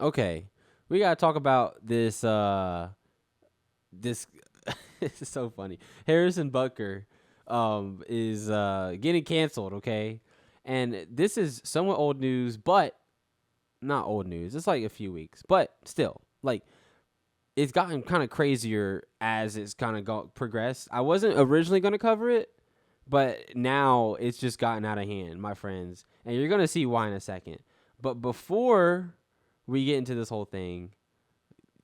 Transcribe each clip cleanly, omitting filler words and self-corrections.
Okay, we gotta talk about this. This this is so funny. Harrison Butker, is getting canceled. Okay, and this is somewhat old news, but not old news. It's like a few weeks, but still, like it's gotten kind of crazier as it's kind of progressed. I wasn't originally gonna cover it, but now it's just gotten out of hand, my friends, and you're gonna see why in a second. But before we get into this whole thing,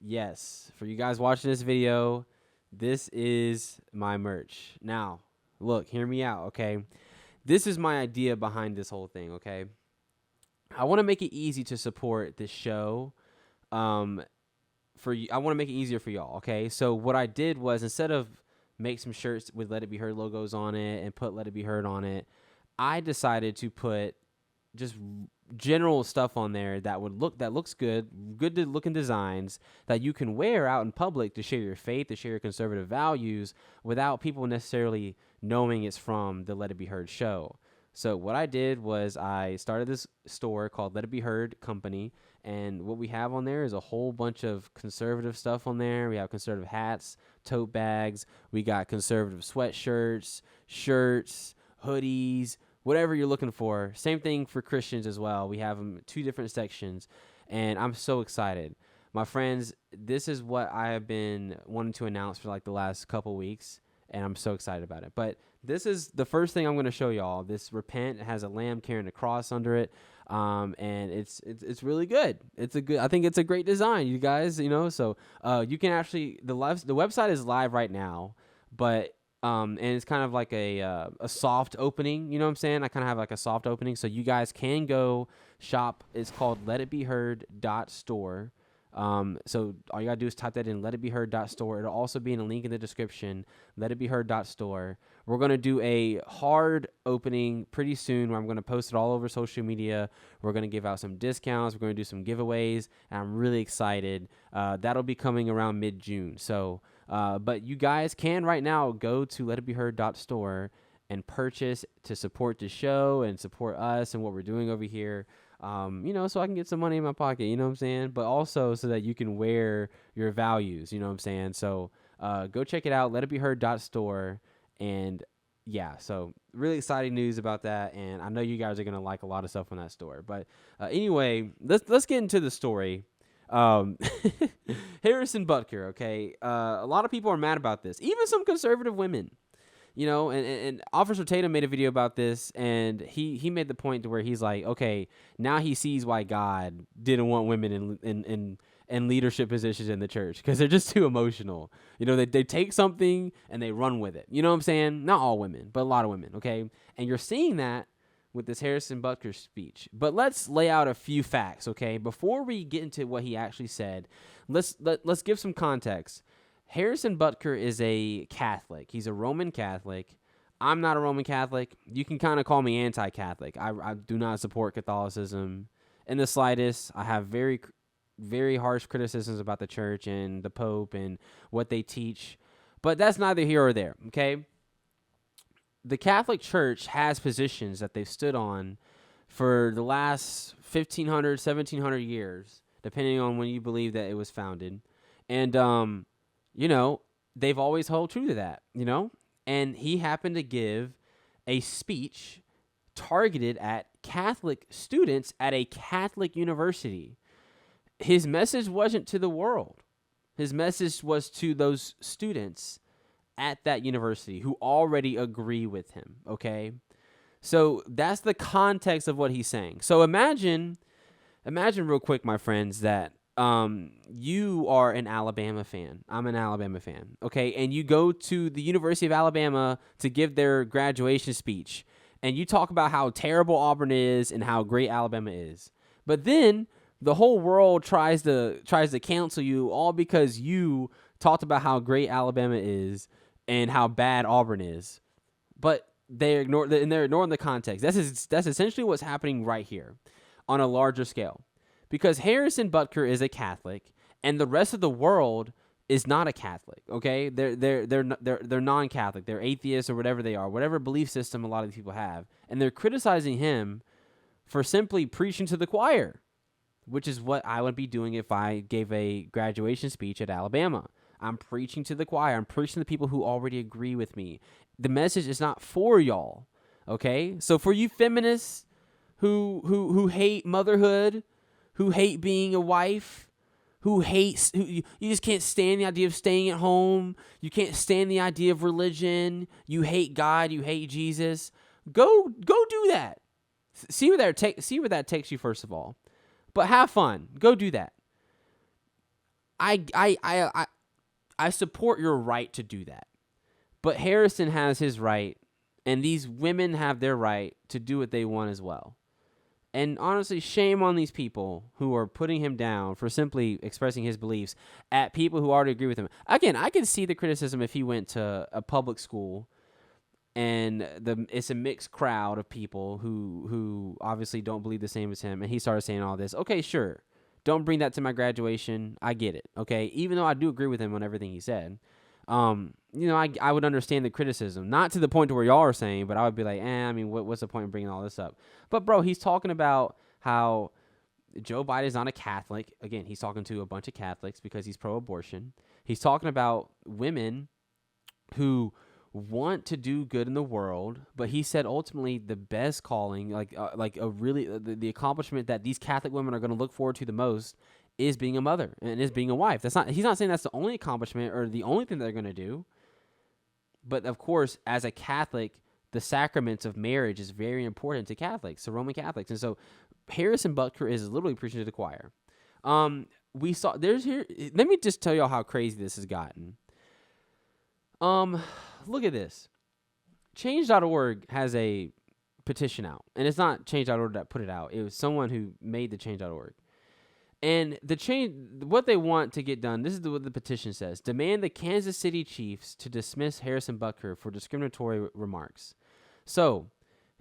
yes, for you guys watching this video, this is my merch. Now, look, hear me out, okay? This is my idea behind this whole thing, okay? I want to make it easy to support this show. Um, for you, I want to make it easier for y'all, okay? So what I did was instead of make some shirts with Let It Be Heard logos on it and put Let It Be Heard on it, I decided to put just general stuff on there that looks good to looking designs that you can wear out in public to share your faith, to share your conservative values without people necessarily knowing it's from the Let It Be Heard show. So what I did was I started this store called Let It Be Heard Company, and what we have on there is a whole bunch of conservative stuff on there. We have conservative hats, tote bags, we got conservative sweatshirts, shirts, hoodies, whatever you're looking for. Same thing for Christians as well. We have them two different sections, and I'm so excited. My friends, this is what I have been wanting to announce for like the last couple weeks, and I'm so excited about it. But this is the first thing I'm going to show y'all. This repent has a lamb carrying a cross under it, and it's really good. I think it's a great design, you guys. So you can actually the website is live right now, but and it's kind of like a soft opening. You know what I'm saying? I kind of have like a soft opening, so you guys can go shop. It's called letitbeheard.store. So all you gotta do is type that in, letitbeheard.store. It'll also be in a link in the description, letitbeheard.store. We're gonna do a hard opening pretty soon where I'm gonna post it all over social media. We're gonna give out some discounts. We're gonna do some giveaways, and I'm really excited. That'll be coming around mid-June. So, but you guys can right now go to letitbeheard.store and purchase to support the show and support us and what we're doing over here. So I can get some money in my pocket, you know what I'm saying? But also so that you can wear your values, you know what I'm saying? So go check it out, letitbeheard.store. And yeah, so really exciting news about that. And I know you guys are going to like a lot of stuff from that store. But anyway, let's get into the story. Harrison Butker, okay? A lot of people are mad about this, even some conservative women. And Officer Tatum made a video about this, and he made the point to where he's like, okay, now he sees why God didn't want women in leadership positions in the church, because they're just too emotional. They take something and they run with it. You know what I'm saying? Not all women, but a lot of women, okay? And you're seeing that with this Harrison Butker speech. But let's lay out a few facts, okay? Before we get into what he actually said, let's give some context. Harrison Butker is a Catholic. He's a Roman Catholic. I'm not a Roman Catholic. You can kind of call me anti-Catholic. I do not support Catholicism in the slightest. I have very, very harsh criticisms about the church and the Pope and what they teach. But that's neither here or there, okay? The Catholic Church has positions that they've stood on for the last 1,500, 1,700 years, depending on when you believe that it was founded. And, they've always held true to that, and he happened to give a speech targeted at Catholic students at a Catholic university. His message wasn't to the world. His message was to those students at that university who already agree with him, okay? So that's the context of what he's saying. So imagine real quick, my friends, that you are an Alabama fan. I'm an Alabama fan, okay? And you go to the University of Alabama to give their graduation speech, and you talk about how terrible Auburn is and how great Alabama is. But then the whole world tries to cancel you all because you talked about how great Alabama is and how bad Auburn is. But they're ignoring the context. That's essentially what's happening right here on a larger scale. Because Harrison Butker is a Catholic, and the rest of the world is not a Catholic. Okay, they're non-Catholic. They're atheists or whatever they are, whatever belief system a lot of these people have, and they're criticizing him for simply preaching to the choir. which is what I would be doing if I gave a graduation speech at Alabama. I'm preaching to the choir. I'm preaching to the people who already agree with me. The message is not for y'all, okay? So for you feminists who hate motherhood, who hate being a wife, who hates you just can't stand the idea of staying at home. You can't stand the idea of religion. You hate God. You hate Jesus. Go do that. See where that takes you. First of all, but have fun. Go do that. I support your right to do that, but Harrison has his right, and these women have their right to do what they want as well. And honestly, shame on these people who are putting him down for simply expressing his beliefs at people who already agree with him. Again, I can see the criticism if he went to a public school and it's a mixed crowd of people who obviously don't believe the same as him, and he started saying all this. Okay, sure. Don't bring that to my graduation. I get it, okay? Even though I do agree with him on everything he said. I would understand the criticism. Not to the point to where y'all are saying, but I would be like, I mean, what's the point of bringing all this up? But, bro, he's talking about how Joe Biden is not a Catholic. Again, he's talking to a bunch of Catholics because he's pro-abortion. He's talking about women who want to do good in the world, but he said ultimately the best calling, the accomplishment that these Catholic women are going to look forward to the most is being a mother and is being a wife. He's not saying that's the only accomplishment or the only thing they're going to do. But of course, as a Catholic, the sacraments of marriage is very important to Catholics, to Roman Catholics. And so Harrison Butker is literally preaching to the choir. Let me just tell y'all how crazy this has gotten. Look at this. Change.org has a petition out, and it's not Change.org that put it out. It was someone who made the Change.org. And what they want to get done, this is what the petition says: demand the Kansas City Chiefs to dismiss Harrison Butker for discriminatory remarks. So,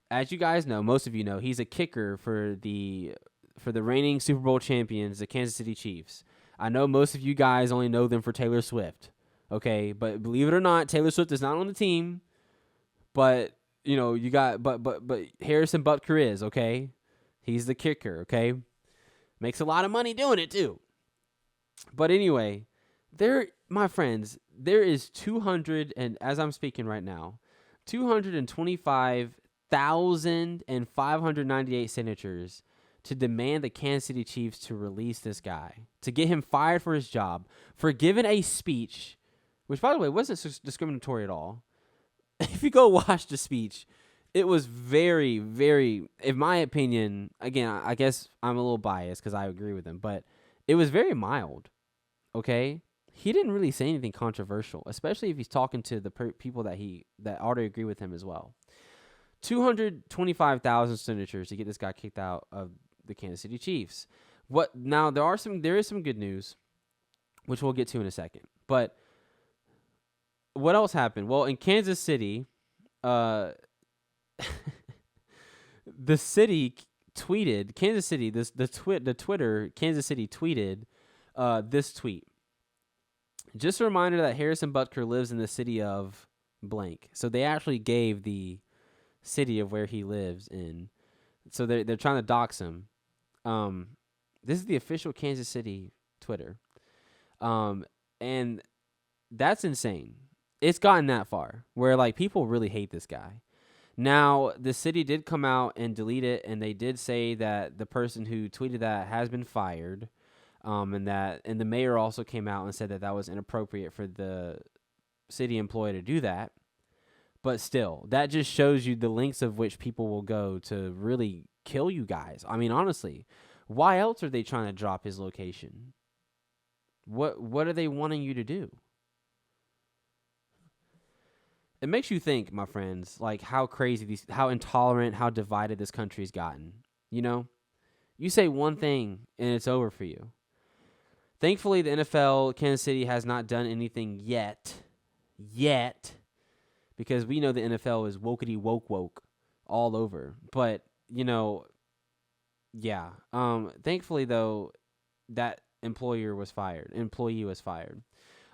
as you guys know, most of you know, he's a kicker for the reigning Super Bowl champions, the Kansas City Chiefs. I know most of you guys only know them for Taylor Swift. Okay, but believe it or not, Taylor Swift is not on the team. But but Harrison Butker is, okay? He's the kicker, okay? Makes a lot of money doing it too. But anyway, my friends, there is 200, and as I'm speaking right now, 225,598 signatures to demand the Kansas City Chiefs to release this guy, to get him fired for his job, for giving a speech, which, by the way, wasn't discriminatory at all. If you go watch the speech, it was very, very, in my opinion, again, I guess I'm a little biased because I agree with him, but it was very mild, okay? He didn't really say anything controversial, especially if he's talking to the people that already agree with him as well. 225,000 signatures to get this guy kicked out of the Kansas City Chiefs. Now, there is some good news, which we'll get to in a second, but what else happened? Well, in Kansas City, the city tweeted, Kansas City, the Twitter, Kansas City tweeted this tweet. Just a reminder that Harrison Butker lives in the city of blank. So they actually gave the city of where he lives in. So they're trying to dox him. This is the official Kansas City Twitter. And that's insane. It's gotten that far where like people really hate this guy. Now, the city did come out and delete it, and they did say that the person who tweeted that has been fired, and the mayor also came out and said that was inappropriate for the city employee to do that. But still, that just shows you the lengths of which people will go to really kill you guys. I mean, honestly, why else are they trying to drop his location? What are they wanting you to do? It makes you think, my friends, like how crazy how intolerant, how divided this country's gotten. You know, you say one thing and it's over for you. Thankfully, the NFL, Kansas City has not done anything yet, because we know the NFL is wokety woke all over. But yeah. Thankfully though, that employee was fired.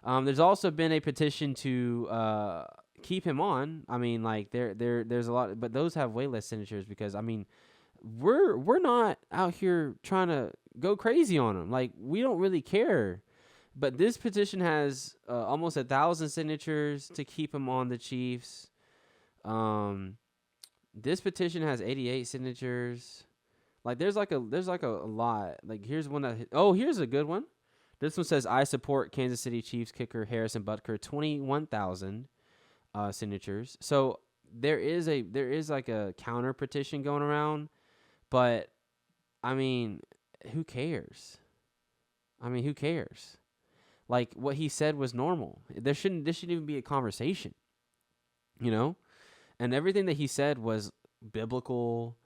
There's also been a petition to keep him on. I mean, like there's a lot, but those have way less signatures because I mean, we're not out here trying to go crazy on him. Like, we don't really care. But this petition has almost 1,000 signatures to keep him on the Chiefs. This petition has 88 signatures. Like, there's like a lot. Like, here's one that here's a good one. This one says, I support Kansas City Chiefs kicker Harrison Butker, 21,000 signatures. So there is like a counter petition going around, but I mean, who cares? Who cares? Like, what he said was normal. This shouldn't even be a conversation, you know? And everything that he said was biblical.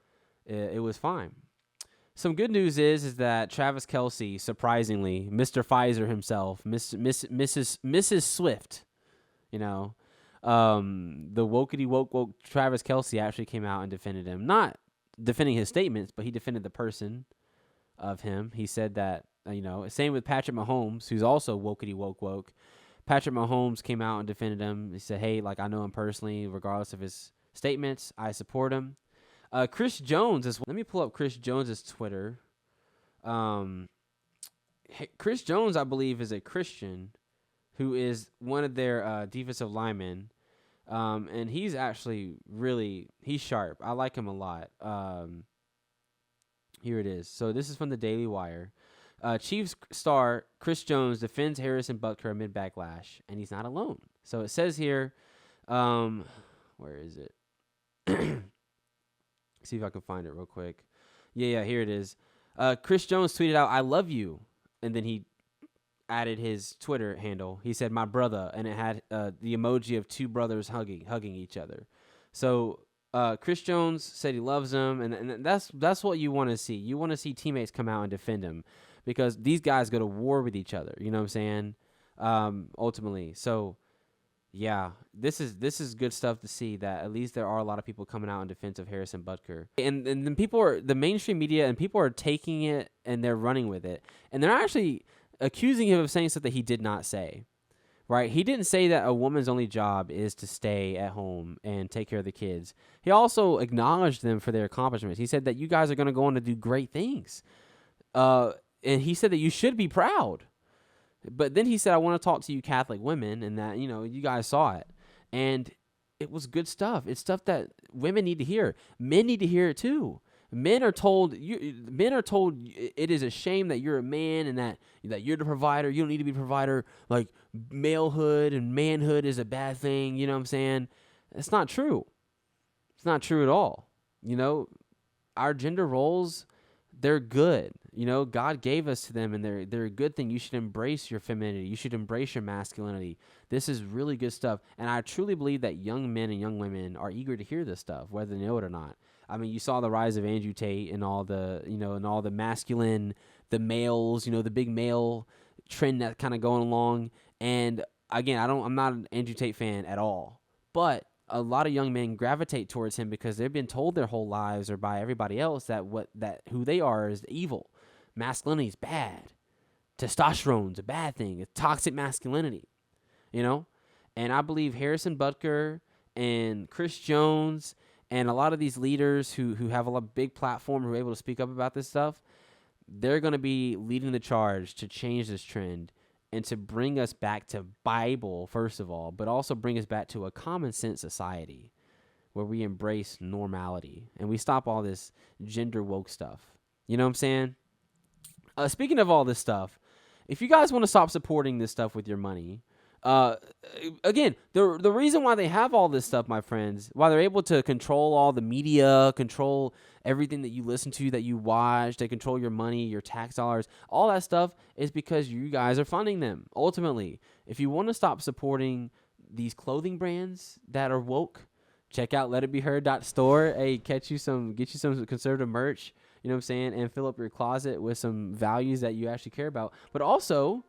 It was fine. Some good news is that Travis Kelce, surprisingly, Mr. Pfizer himself, Mrs. Swift, you know, the wokety woke Travis Kelce actually came out and defended him. Not defending his statements, but he defended the person of him. He said that, same with Patrick Mahomes, who's also wokety woke. Patrick Mahomes came out and defended him. He said, hey, like, I know him personally, regardless of his statements. I support him. Chris Jones let me pull up Chris Jones's Twitter. Chris Jones, I believe, is a Christian who is one of their defensive linemen. And he's actually he's sharp. I like him a lot. Here it is. So this is from the Daily Wire. Chiefs star Chris Jones defends Harrison Butker amid backlash, and he's not alone. So it says here, where is it? See if I can find it real quick. Yeah, here it is. Chris Jones tweeted out, I love you. And then he added his Twitter handle. He said, my brother. And it had the emoji of two brothers hugging each other. So Chris Jones said he loves him. And that's what you want to see. You want to see teammates come out and defend him. Because these guys go to war with each other. You know what I'm saying? Ultimately. So, yeah, this is good stuff to see that at least there are a lot of people coming out in defense of Harrison Butker. And then the mainstream media and people are taking it and they're running with it. And they're actually accusing him of saying stuff that he did not say. Right? He didn't say that a woman's only job is to stay at home and take care of the kids. He also acknowledged them for their accomplishments. He said that you guys are going to go on to do great things. And he said that you should be proud. But then he said, I want to talk to you Catholic women, and that, you guys saw it. And it was good stuff. It's stuff that women need to hear. Men need to hear it too. Men are told it is a shame that you're a man and that you're the provider. You don't need to be a provider. Like, malehood and manhood is a bad thing. You know what I'm saying? It's not true. It's not true at all. Our gender roles, they're good. God gave us to them, and they're a good thing. You should embrace your femininity. You should embrace your masculinity. This is really good stuff, and I truly believe that young men and young women are eager to hear this stuff, whether they know it or not. I mean, you saw the rise of Andrew Tate and all the, and all the masculine, the males, the big male trend that's kind of going along. And again, I'm not an Andrew Tate fan at all, but a lot of young men gravitate towards him because they've been told their whole lives or by everybody else that who they are is evil. Masculinity is bad. Testosterone's a bad thing. It's toxic masculinity, And I believe Harrison Butker and Chris Jones and a lot of these leaders who have a big platform who are able to speak up about this stuff, they're going to be leading the charge to change this trend and to bring us back to Bible, first of all, but also bring us back to a common sense society where we embrace normality and we stop all this gender woke stuff. You know what I'm saying? Speaking of all this stuff, if you guys want to stop supporting this stuff with your money, again, the reason why they have all this stuff, my friends, why they're able to control all the media, control everything that you listen to, that you watch, they control your money, your tax dollars, all that stuff is because you guys are funding them. Ultimately, if you want to stop supporting these clothing brands that are woke, check out letitbeheard.store. Hey, get you some conservative merch. You know what I'm saying? And fill up your closet with some values that you actually care about. But also,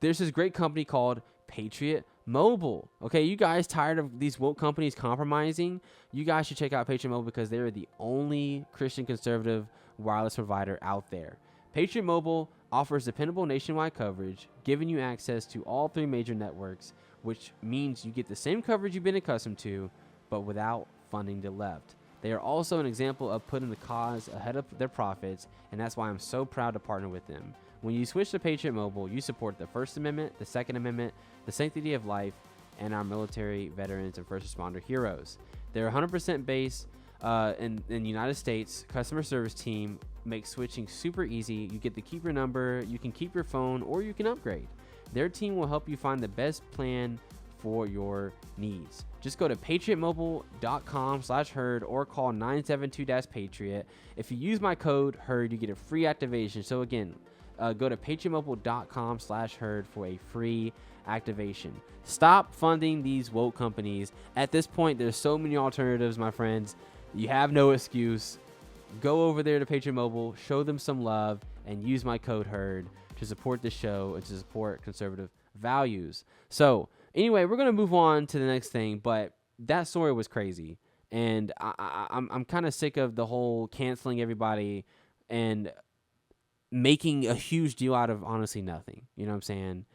there's this great company called Patriot Mobile. Okay, you guys tired of these woke companies compromising? You guys should check out Patriot Mobile because they're the only Christian conservative wireless provider out there. Patriot Mobile offers dependable nationwide coverage, giving you access to all 3 major networks, which means you get the same coverage you've been accustomed to, but without funding to left. They are also an example of putting the cause ahead of their profits, and that's why I'm so proud to partner with them. When you switch to Patriot Mobile, you support the First Amendment, the Second Amendment, the sanctity of life, and our military, veterans, and first responder heroes. They're 100% based in the United States. Customer service team makes switching super easy. You get to keep your number, you can keep your phone, or you can upgrade. Their team will help you find the best plan for your needs. Just go to patriotmobile.com/herd or call 972-PATRIOT. If you use my code HERD, you get a free activation. So again, go to patriotmobile.com/herd for a free activation. Stop funding these woke companies. At this point, there's so many alternatives, my friends. You have no excuse. Go over there to Patriot Mobile, show them some love, and use my code HERD to support the show and to support conservative values. So anyway, we're gonna move on to the next thing, but that story was crazy, and I'm kind of sick of the whole canceling everybody and making a huge deal out of honestly nothing. You know what I'm saying?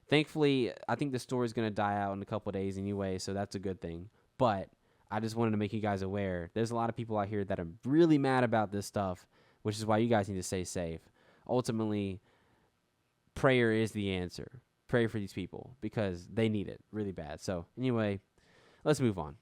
Thankfully, I think the story's gonna die out in a couple of days anyway, so that's a good thing. But I just wanted to make you guys aware. There's a lot of people out here that are really mad about this stuff, which is why you guys need to stay safe. Ultimately, prayer is the answer. Pray for these people because they need it really bad. So anyway, let's move on.